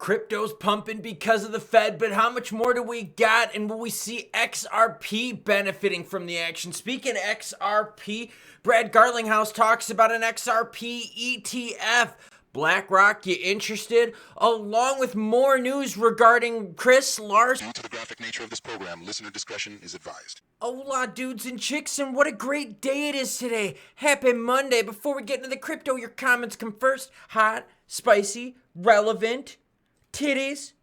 Crypto's pumping because of the Fed, but how much more do we got? And will we see XRP benefiting from the action? Speaking of XRP, Brad Garlinghouse talks about an XRP ETF. Blackrock, you interested? Along with more news regarding Chris Larsen. Due to the graphic nature of this program, listener discretion is advised. Hola, dudes and chicks, and what a great day it is today. Happy Monday. Before we get into the crypto, your comments come first. Hot, spicy, relevant, titties.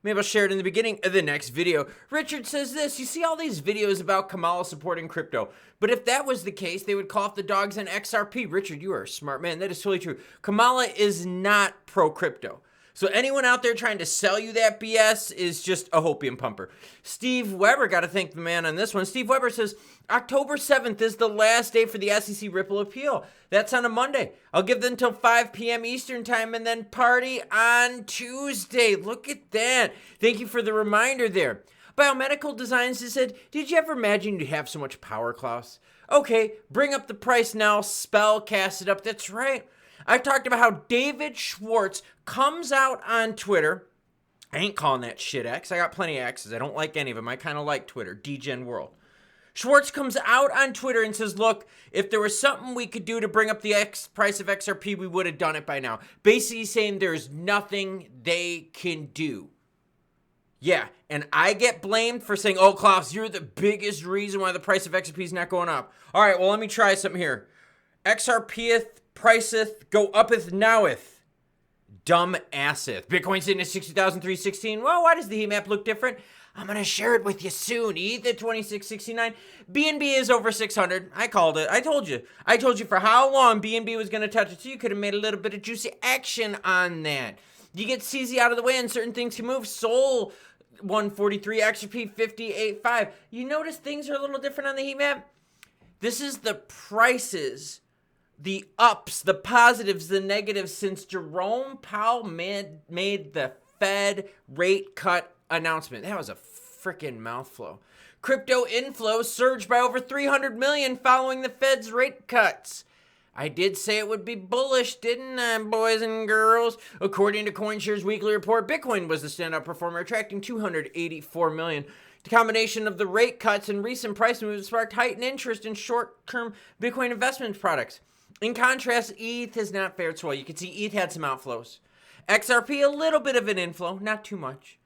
Maybe I'll share it in the beginning of the next video. Richard says this: you see all these videos about Kamala supporting crypto, but if that was the case, they would call off the dogs on XRP. Richard, you are a smart man. That is totally true. Kamala is not pro-crypto. So anyone out there trying to sell you that BS is just a hopium pumper. Steve Weber, got to thank the man on this one. Steve Weber says, October 7th is the last day for the SEC Ripple appeal. That's on a Monday. I'll give them until 5 p.m. Eastern time and then party on Tuesday. Look at that. Thank you for the reminder there. Biomedical Designs has said, did you ever imagine you'd have so much power, Klaus? Okay, bring up the price now. Spell cast it up. That's right. I talked about how David Schwartz comes out on Twitter. I ain't calling that shit X. I got plenty of X's. I don't like any of them. I kind of like Twitter. DGen world. Schwartz comes out on Twitter and says, look, if there was something we could do to bring up the price of XRP, we would have done it by now. Basically saying there's nothing they can do. Yeah, and I get blamed for saying, oh, Klaus, you're the biggest reason why the price of XRP is not going up. All right, well, let me try something here. XRPeth priceth, go uppeth noweth. Dumb asseth. Bitcoin sitting at 60,316. Well, why does the heat map look different? I'm going to share it with you soon. ETH at 2669. BNB is over 600. I called it. I told you. I told you for how long BNB was going to touch it. So you could have made a little bit of juicy action on that. You get CZ out of the way and certain things can move. Sol 143, XRP 58.5. You notice things are a little different on the heat map? This is the prices, the ups, the positives, the negatives since Jerome Powell made the Fed rate cut announcement. That was a freaking mouthful. Crypto inflows surged by over 300 million following the Fed's rate cuts. I did say it would be bullish, didn't I, boys and girls? According to CoinShares weekly report, Bitcoin was the standout performer, attracting 284 million. The combination of the rate cuts and recent price moves sparked heightened interest in short-term Bitcoin investment products. In contrast, ETH has not fared so well. You can see ETH had some outflows. XRP, a little bit of an inflow, not too much.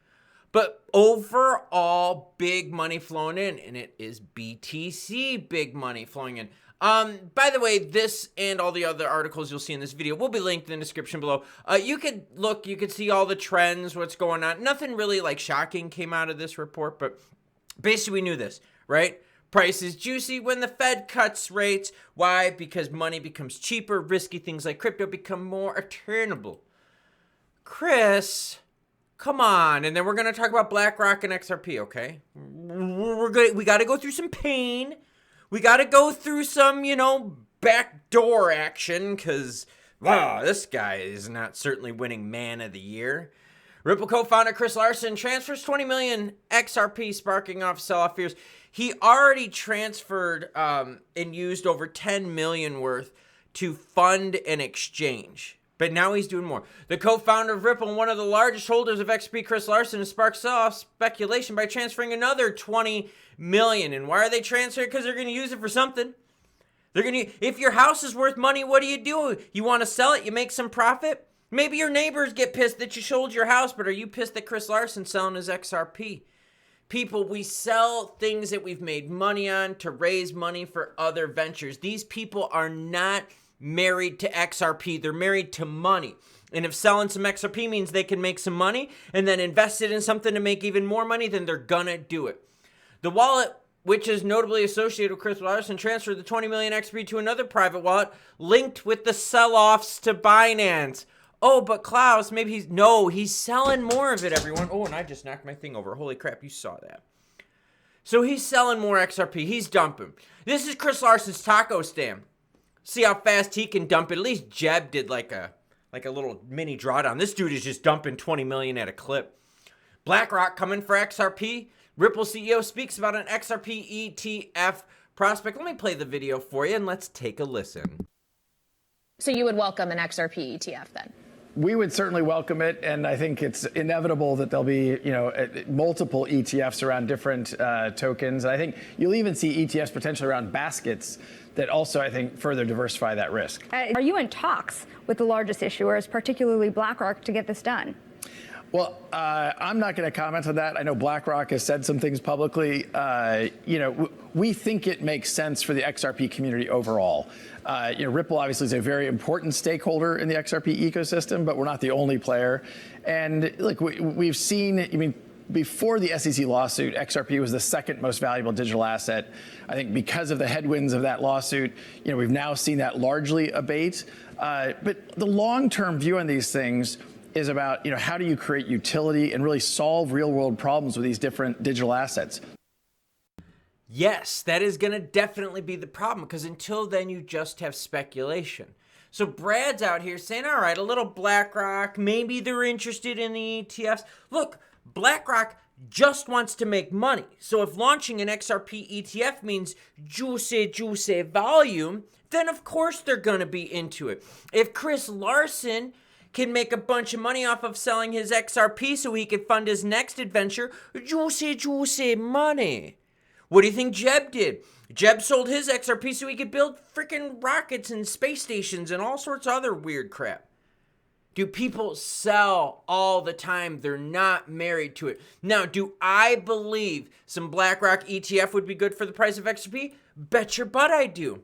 But overall, big money flowing in, and it is BTC big money flowing in. By the way, this and all the other articles you'll see in this video will be linked in the description below. You could look, you could see all the trends, what's going on. Nothing really like shocking came out of this report, but basically we knew this, right? Price is juicy when the Fed cuts rates. Why? Because money becomes cheaper, risky things like crypto become more attainable. Chris, come on. And then we're going to talk about Blackrock and XRP, okay? We got to go through some pain. We got to go through some, backdoor action because, wow, this guy is not certainly winning Man of the Year. Ripple co-founder Chris Larsen transfers 20 million XRP, sparking off sell-off fears. He already transferred and used over 10 million worth to fund an exchange. But now he's doing more. The co-founder of Ripple and one of the largest holders of XRP, Chris Larsen, has sparked sell-off speculation by transferring another 20 million. And why are they transferring? Because they're going to use it for something. If your house is worth money, what do? You want to sell it? You make some profit? Maybe your neighbors get pissed that you sold your house, but are you pissed that Chris Larsen's selling his XRP? People, we sell things that we've made money on to raise money for other ventures. These people are not married to XRP. They're married to money. And if selling some XRP means they can make some money and then invest it in something to make even more money, then they're gonna do it. The wallet, which is notably associated with Chris Larsen, transferred the 20 million XRP to another private wallet linked with the sell-offs to Binance. Oh, but Klaus, maybe he's selling more of it, everyone. Oh, and I just knocked my thing over. Holy crap, you saw that. So he's selling more XRP. He's dumping. This is Chris Larsen's taco stand. See how fast he can dump it. At least Jeb did like a little mini drawdown. This dude is just dumping 20 million at a clip. Blackrock coming for XRP. Ripple CEO speaks about an XRP ETF prospect. Let me play the video for you and let's take a listen. So you would welcome an XRP ETF then? we would certainly welcome it, and I think it's inevitable that there'll be, multiple ETFs around different tokens. And I think you'll even see ETFs potentially around baskets that also, I think, further diversify that risk. Are you in talks with the largest issuers, particularly Blackrock, to get this done? Well, I'm not going to comment on that. I know BlackRock has said some things publicly. We think it makes sense for the XRP community overall. Ripple obviously is a very important stakeholder in the XRP ecosystem, but we're not the only player. And look, we've seen, before the SEC lawsuit, XRP was the second most valuable digital asset. I think because of the headwinds of that lawsuit, we've now seen that largely abate. But the long-term view on these things is about, how do you create utility and really solve real-world problems with these different digital assets? Yes, that is going to definitely be the problem, because until then you just have speculation. So Brad's out here saying, all right, a little BlackRock, maybe they're interested in the ETFs. Look, BlackRock just wants to make money. So if launching an XRP ETF means juicy volume, then of course they're going to be into it. If Chris Larson can make a bunch of money off of selling his XRP so he can fund his next adventure, juicy money. What do you think Jeb did? Jeb sold his XRP so he could build freaking rockets and space stations and all sorts of other weird crap. Do people sell all the time? They're not married to it. Now, do I believe some BlackRock ETF would be good for the price of XRP? Bet your butt I do.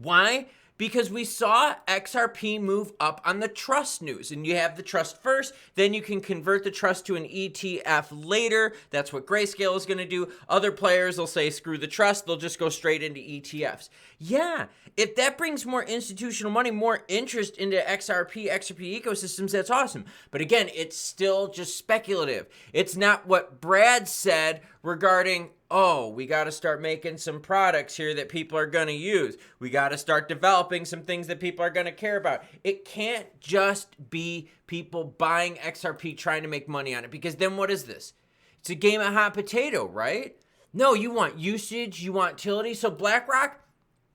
Why? Because we saw XRP move up on the trust news, and you have the trust first, then you can convert the trust to an ETF later. That's what Grayscale is going to do. Other players will say, screw the trust, they'll just go straight into ETFs. Yeah, if that brings more institutional money, more interest into XRP ecosystems, that's awesome. But again, it's still just speculative. It's not what Brad said regarding, we got to start making some products here that people are going to use. We got to start developing some things that people are going to care about. It can't just be people buying XRP trying to make money on it, because then what is this? It's a game of hot potato, right? No, you want usage, you want utility. So BlackRock,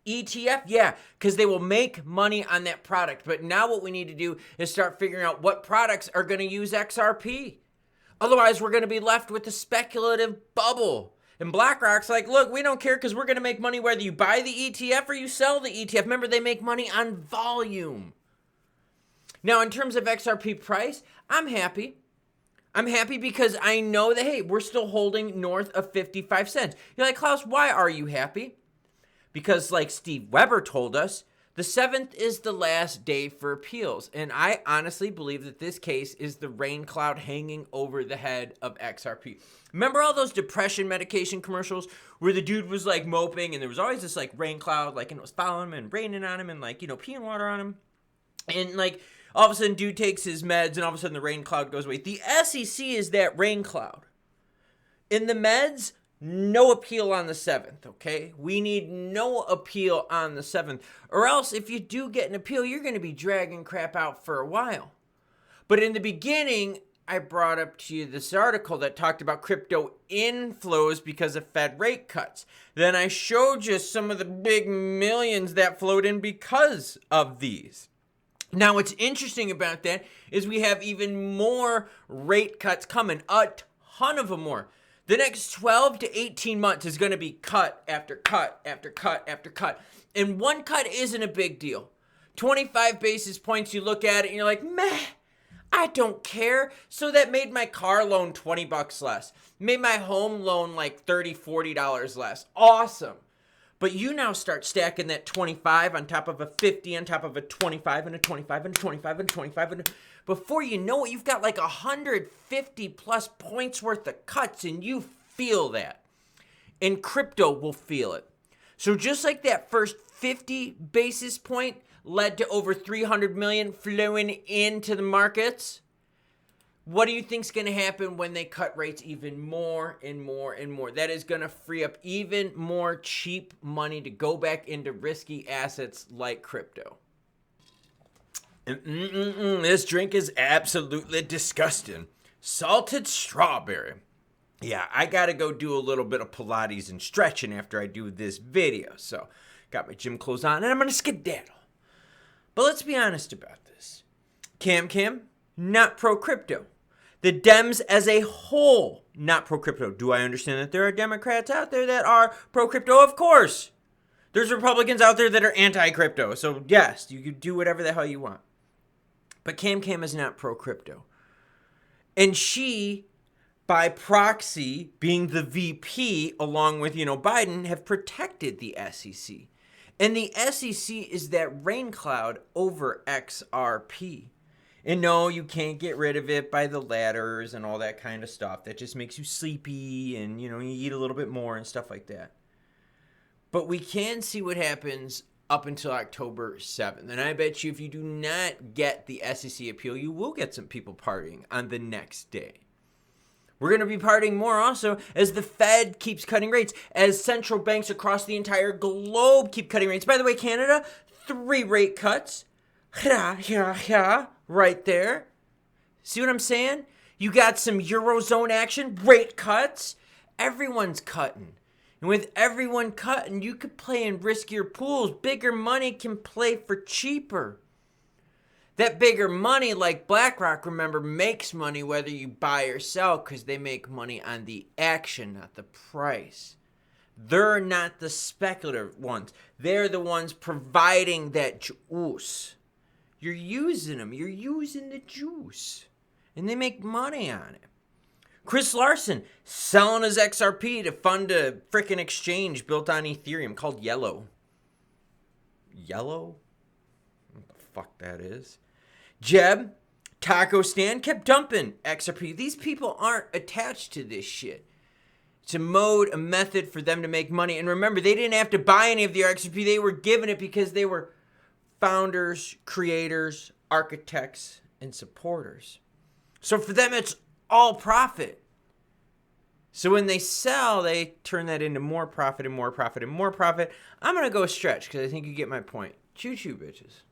ETF, yeah, because they will make money on that product. But now what we need to do is start figuring out what products are going to use XRP. Otherwise, we're going to be left with a speculative bubble. And BlackRock's like, look, we don't care because we're going to make money whether you buy the ETF or you sell the ETF. Remember, they make money on volume. Now, in terms of XRP price, I'm happy. I'm happy because I know that, hey, we're still holding north of 55 cents. You're like, Klaus, why are you happy? Because like Steve Weber told us, the 7th is the last day for appeals. And I honestly believe that this case is the rain cloud hanging over the head of XRP. Remember all those depression medication commercials where the dude was like moping and there was always this like rain cloud, like, and it was following him and raining on him and like, peeing water on him. And like all of a sudden dude takes his meds and all of a sudden the rain cloud goes away. The SEC is that rain cloud. In the meds, no appeal on the 7th, okay? We need no appeal on the 7th. Or else, if you do get an appeal, you're going to be dragging crap out for a while. But in the beginning, I brought up to you this article that talked about crypto inflows because of Fed rate cuts. Then I showed you some of the big millions that flowed in because of these. Now, what's interesting about that is we have even more rate cuts coming, a ton of them more. The next 12 to 18 months is going to be cut after cut after cut after cut. And one cut isn't a big deal. 25 basis points, you look at it and you're like, meh, I don't care. So that made my car loan $20 less. Made my home loan like $30, $40 less. Awesome. But you now start stacking that 25 on top of a 50 on top of a 25 and a 25 and a 25 and a 25 and before you know it, you've got like 150 plus points worth of cuts and you feel that. And crypto will feel it. So just like that first 50 basis point led to over 300 million flowing into the markets, what do you think's going to happen when they cut rates even more and more and more? That is going to free up even more cheap money to go back into risky assets like crypto. This drink is absolutely disgusting. Salted strawberry. Yeah, I got to go do a little bit of Pilates and stretching after I do this video. So, got my gym clothes on and I'm going to skedaddle. But let's be honest about this. Cam, not pro-crypto. The Dems as a whole, not pro-crypto. Do I understand that there are Democrats out there that are pro-crypto? Of course. There's Republicans out there that are anti-crypto. So yes, you can do whatever the hell you want. But Cam is not pro-crypto. And she, by proxy, being the VP, along with, Biden, have protected the SEC. And the SEC is that rain cloud over XRP. And no, you can't get rid of it by the ladders and all that kind of stuff. That just makes you sleepy and, you eat a little bit more and stuff like that. But we can see what happens up until October 7th. And I bet you if you do not get the SEC appeal, you will get some people partying on the next day. We're going to be partying more also as the Fed keeps cutting rates, as central banks across the entire globe keep cutting rates. By the way, Canada, 3 rate cuts. Right there. See what I'm saying? You got some Eurozone action, rate cuts. Everyone's cutting. And with everyone cutting, you could play in riskier pools. Bigger money can play for cheaper. That bigger money, like Blackrock, remember, makes money whether you buy or sell because they make money on the action, not the price. They're not the speculative ones. They're the ones providing that juice. You're using them. You're using the juice. And they make money on it. Chris Larson selling his XRP to fund a frickin' exchange built on Ethereum called Yellow. Yellow? What the fuck that is? Jeb, taco stand, kept dumping XRP. These people aren't attached to this shit. It's a mode, a method for them to make money. And remember, they didn't have to buy any of the XRP. They were given it because they were founders, creators, architects, and supporters. So for them, it's all profit. So when they sell, they turn that into more profit and more profit and more profit. I'm going to go stretch because I think you get my point. Choo-choo, bitches.